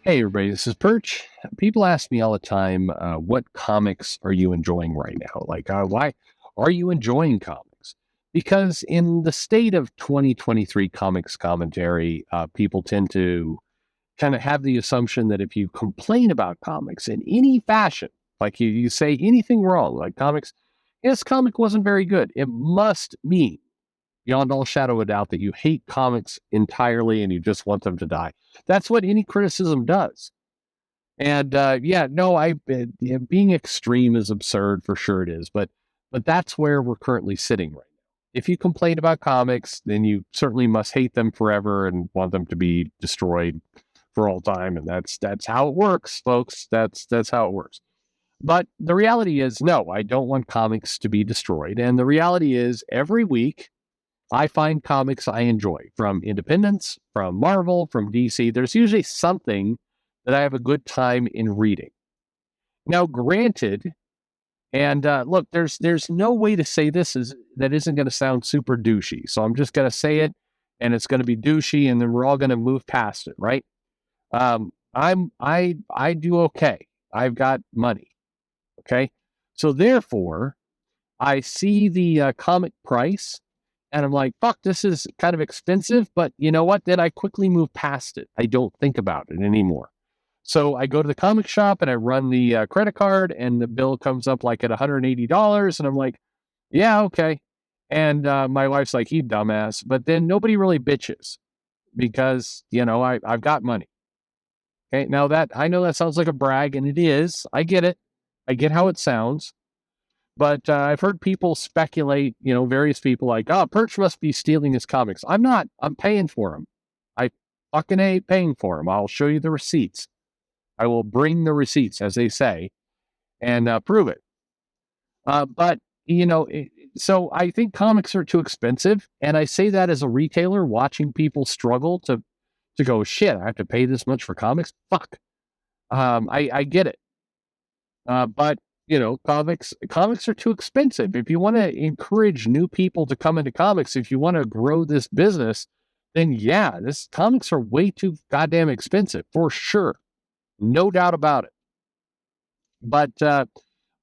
Hey everybody, this is Perch. People ask me all the time, what comics are you enjoying right now? Why are you enjoying comics? Because in the state of 2023 comics commentary, people tend to kind of have the assumption that if you complain about comics in any fashion, like you say anything wrong, like comics, this comic wasn't very good, it must mean beyond all shadow of a doubt that you hate comics entirely and you just want them to die. That's what any criticism does. And yeah, no, being extreme is absurd for sure it is, but that's where we're currently sitting right now. If you complain about comics, then you certainly must hate them forever and want them to be destroyed for all time, and that's how it works, folks. That's how it works. But the reality is, no, I don't want comics to be destroyed. And the reality is, every week I find comics I enjoy from Independence, from Marvel, from DC. There's usually something that I have a good time in reading. Now, granted, and look, there's no way to say this that isn't going to sound super douchey. So I'm just going to say it, and it's going to be douchey, and then we're all going to move past it, right? I do okay. I've got money. Okay, so therefore, I see the comic price, and I'm like, fuck, this is kind of expensive, but you know what? Then I quickly move past it. I don't think about it anymore. So I go to the comic shop and I run the credit card, and the bill comes up like at $180. And I'm like, yeah, okay. And my wife's like, you dumbass. But then nobody really bitches because, I've got money. Okay. Now that I know that sounds like a brag, and it is. I get it. I get how it sounds. But I've heard people speculate, various people like, oh, Perch must be stealing his comics. I'm not. I'm paying for them. I fucking ain't paying for them. I'll show you the receipts. I will bring the receipts, as they say, and prove it. But, so I think comics are too expensive. And I say that as a retailer watching people struggle to go, shit, I have to pay this much for comics? Fuck. I get it. But, comics are too expensive. If you want to encourage new people to come into comics, if you want to grow this business, then yeah, comics are way too goddamn expensive for sure. No doubt about it. But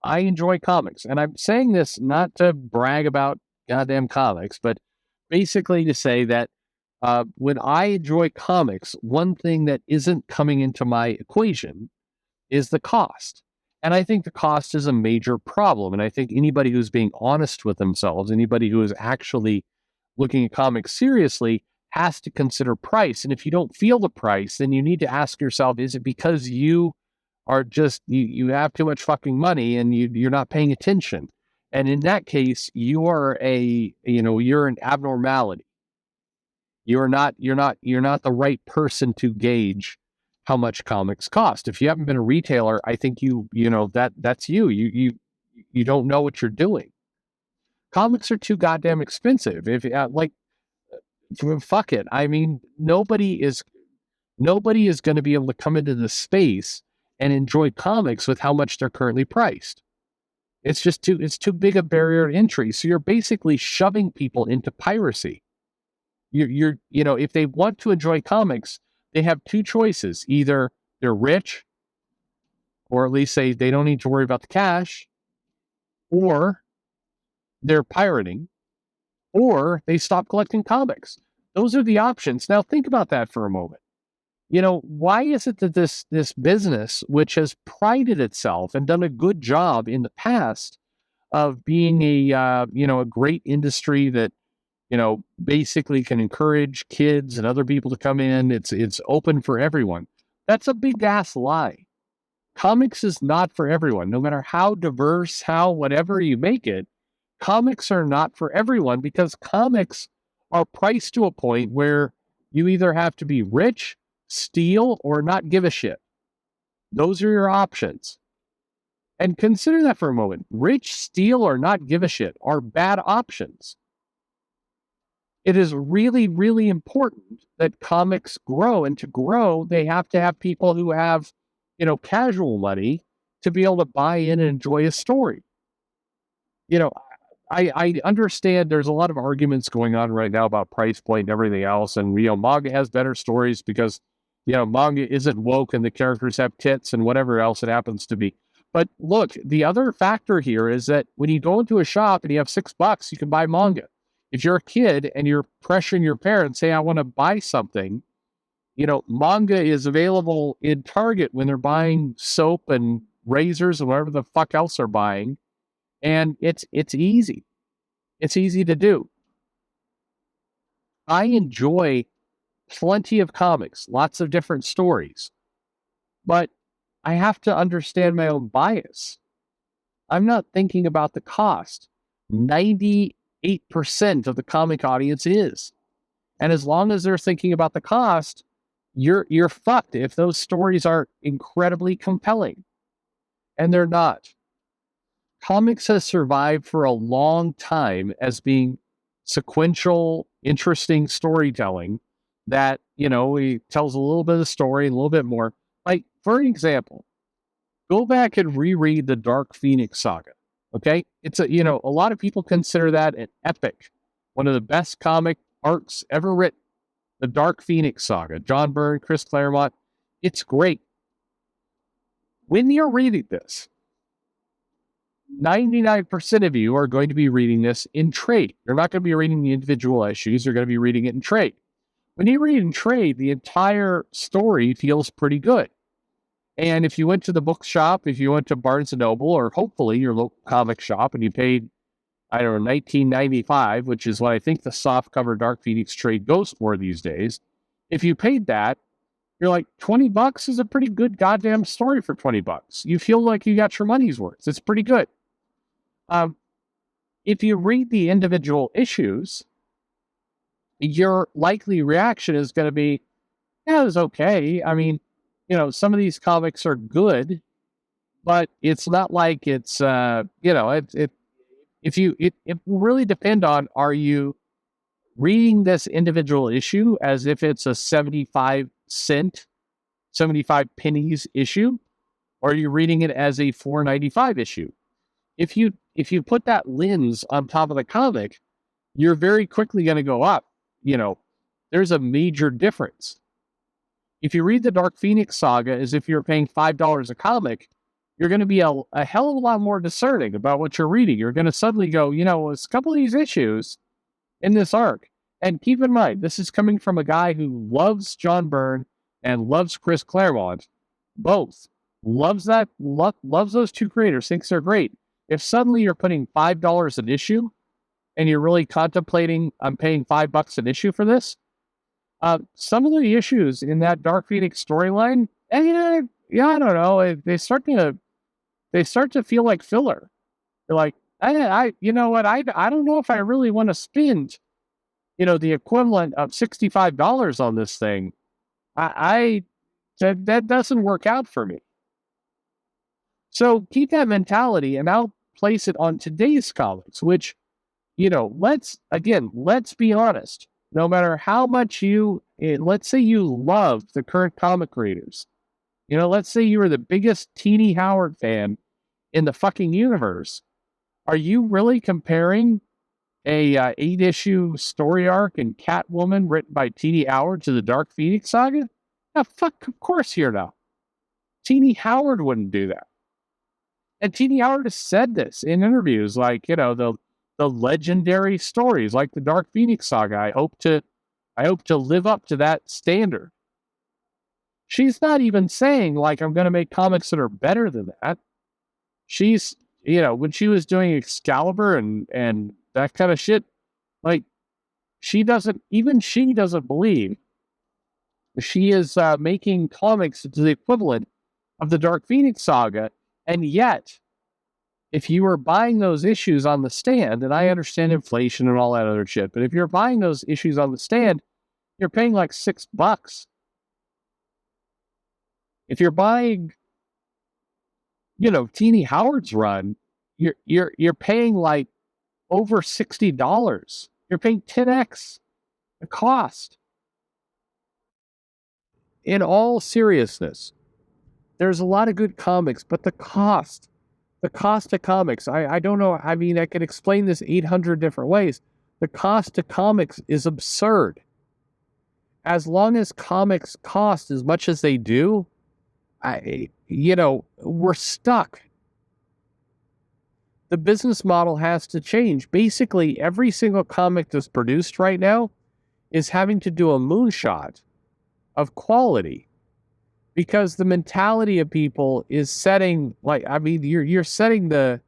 I enjoy comics. And I'm saying this not to brag about goddamn comics, but basically to say that when I enjoy comics, one thing that isn't coming into my equation is the cost. And I think the cost is a major problem. And I think anybody who's being honest with themselves, anybody who is actually looking at comics seriously, has to consider price. And if you don't feel the price, then you need to ask yourself, is it because you are just, you have too much fucking money and you're not paying attention? And in that case, you're an abnormality. You're not the right person to gauge how much comics cost. If you haven't been a retailer, I think that's you. You don't know what you're doing. Comics are too goddamn expensive. If fuck it. I mean, nobody is going to be able to come into the space and enjoy comics with how much they're currently priced. It's too big a barrier to entry. So you're basically shoving people into piracy. If they want to enjoy comics, they have two choices. Either they're rich, or at least say they don't need to worry about the cash, or they're pirating, or they stop collecting comics. Those are the options. Now think about that for a moment. Why is it that this business, which has prided itself and done a good job in the past of being a great industry that basically can encourage kids and other people to come in. It's open for everyone. That's a big ass lie. Comics is not for everyone. No matter how diverse, how whatever you make it, comics are not for everyone because comics are priced to a point where you either have to be rich, steal, or not give a shit. Those are your options. And consider that for a moment. Rich, steal, or not give a shit are bad options. It is really, really important that comics grow. And to grow, they have to have people who have, casual money to be able to buy in and enjoy a story. I understand there's a lot of arguments going on right now about price point and everything else. And, manga has better stories because, manga isn't woke and the characters have tits and whatever else it happens to be. But look, the other factor here is that when you go into a shop and you have $6, you can buy manga. If you're a kid and you're pressuring your parents, say, I want to buy something, manga is available in Target when they're buying soap and razors and whatever the fuck else they're buying. And it's easy. It's easy to do. I enjoy plenty of comics, lots of different stories, but I have to understand my own bias. I'm not thinking about the cost. 98% of the comic audience is. And as long as they're thinking about the cost, you're fucked if those stories are incredibly compelling. And they're not. Comics has survived for a long time as being sequential, interesting storytelling that, it tells a little bit of the story, a little bit more. Like, for example, go back and reread the Dark Phoenix saga. Okay? It's a lot of people consider that an epic, one of the best comic arcs ever written. The Dark Phoenix saga, John Byrne, Chris Claremont. It's great. When you're reading this, 99% of you are going to be reading this in trade. You're not going to be reading the individual issues. You're going to be reading it in trade. When you read in trade, the entire story feels pretty good. And if you went to the bookshop, if you went to Barnes & Noble, or hopefully your local comic shop, and you paid, I don't know, $19.95, which is what I think the softcover Dark Phoenix trade goes for these days. If you paid that, you're like, $20 is a pretty good goddamn story for $20. You feel like you got your money's worth. It's pretty good. If you read the individual issues, your likely reaction is going to be, yeah, it was okay. I mean, some of these comics are good, but it's not like it's, it really depend on, are you reading this individual issue as if it's a 75 pennies issue, or are you reading it as a $4.95 issue? If you put that lens on top of the comic, you're very quickly going to go up. There's a major difference. If you read the Dark Phoenix saga as if you're paying $5 a comic, you're going to be a hell of a lot more discerning about what you're reading. You're going to suddenly go, it's a couple of these issues in this arc. And keep in mind, this is coming from a guy who loves John Byrne and loves Chris Claremont. Both. Loves those two creators, thinks they're great. If suddenly you're putting $5 an issue and you're really contemplating, I'm paying $5 an issue for this, some of the issues in that Dark Phoenix storyline, I don't know, they start to feel like filler. They're like, I don't know if I really want to spend, the equivalent of $65 on this thing. That doesn't work out for me. So keep that mentality, and I'll place it on today's comics, which, let's be honest. No matter how much let's say you love the current comic creators. Let's say you were the biggest Teenie Howard fan in the fucking universe. Are you really comparing a 8-issue story arc in Catwoman written by Teenie Howard to the Dark Phoenix saga? No, fuck, of course you're not. Teenie Howard wouldn't do that. And Teenie Howard has said this in interviews, like, the legendary stories like the Dark Phoenix saga. I hope to live up to that standard. She's not even saying, like, I'm going to make comics that are better than that. She's, when she was doing Excalibur and that kind of shit, like, she doesn't believe she is making comics to the equivalent of the Dark Phoenix saga. And yet, if you were buying those issues on the stand, and I understand inflation and all that other shit, but if you're buying those issues on the stand, you're paying like $6. If you're buying, Teenie Howard's run, you're paying like over $60. You're paying 10x the cost. In all seriousness, there's a lot of good comics, but the cost of comics, I don't know. I mean, I could explain this 800 different ways. The cost of comics is absurd. as long as comics cost as much as they do, we're stuck. The business model has to change. Basically, every single comic that's produced right now is having to do a moonshot of quality, because the mentality of people is setting, you're setting the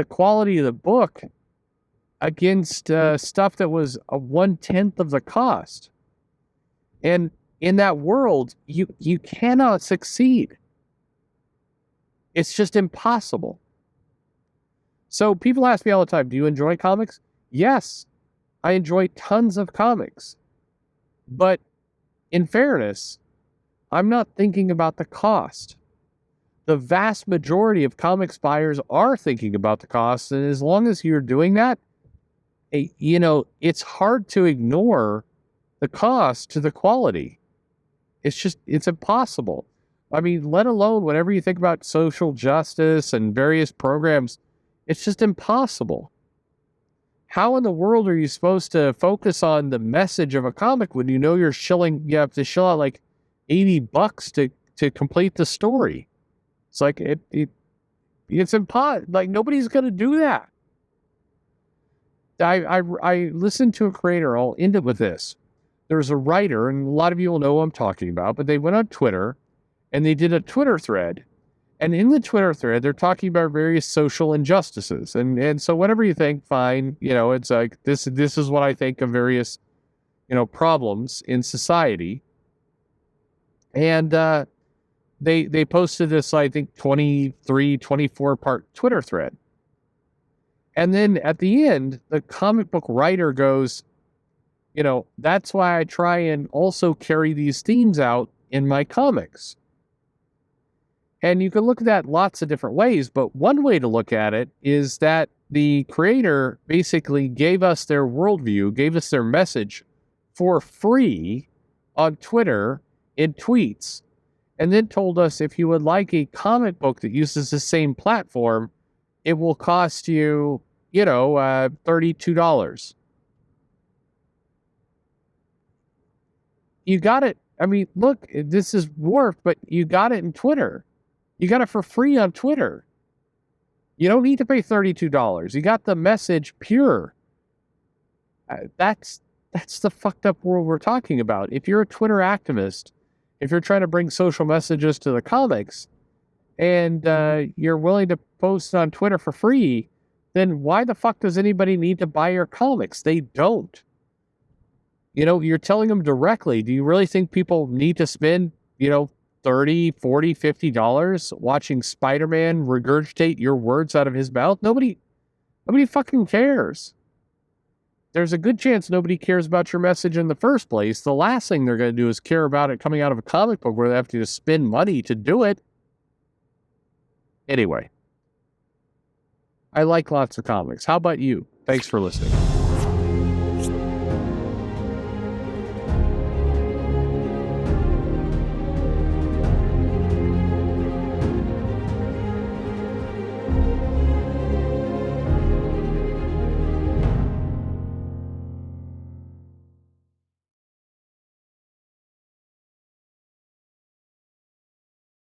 quality of the book against stuff that was a 1/10 of the cost. And in that world, you cannot succeed. It's just impossible. So people ask me all the time, do you enjoy comics? Yes, I enjoy tons of comics. But in fairness, I'm not thinking about the cost. The vast majority of comics buyers are thinking about the cost. And as long as you're doing that, it's hard to ignore the cost to the quality. It's impossible. I mean, let alone whenever you think about social justice and various programs, it's just impossible. How in the world are you supposed to focus on the message of a comic when you know you have to shell out like $80 to complete the story? It's like it's impossible. Like, nobody's gonna do that. I listened to a creator. I'll end it with this. There's a writer, and a lot of you will know who I'm talking about, but they went on Twitter and they did a Twitter thread. And in the Twitter thread, they're talking about various social injustices. And so whatever you think, fine. It's like, this is what I think of various, problems in society. And they posted this, I think, 23, 24 part Twitter thread. And then at the end, the comic book writer goes, that's why I try and also carry these themes out in my comics. And you can look at that lots of different ways, but one way to look at it is that the creator basically gave us their worldview, gave us their message for free on Twitter in tweets, and then told us if you would like a comic book that uses the same platform, it will cost you, $32. You got it. I mean, look, this is Wharf, but you got it in Twitter. You got it for free on Twitter. You don't need to pay $32. You got the message pure. That's the fucked up world we're talking about. If you're a Twitter activist, if you're trying to bring social messages to the comics, and you're willing to post on Twitter for free, then why the fuck does anybody need to buy your comics? They don't. You're telling them directly. Do you really think people need to spend, $30, $40, $50 watching Spider-Man regurgitate your words out of his mouth? Nobody fucking cares. There's a good chance nobody cares about your message in the first place. The last thing they're going to do is care about it coming out of a comic book where they have to spend money to do it. Anyway, I like lots of comics. How about you? Thanks for listening.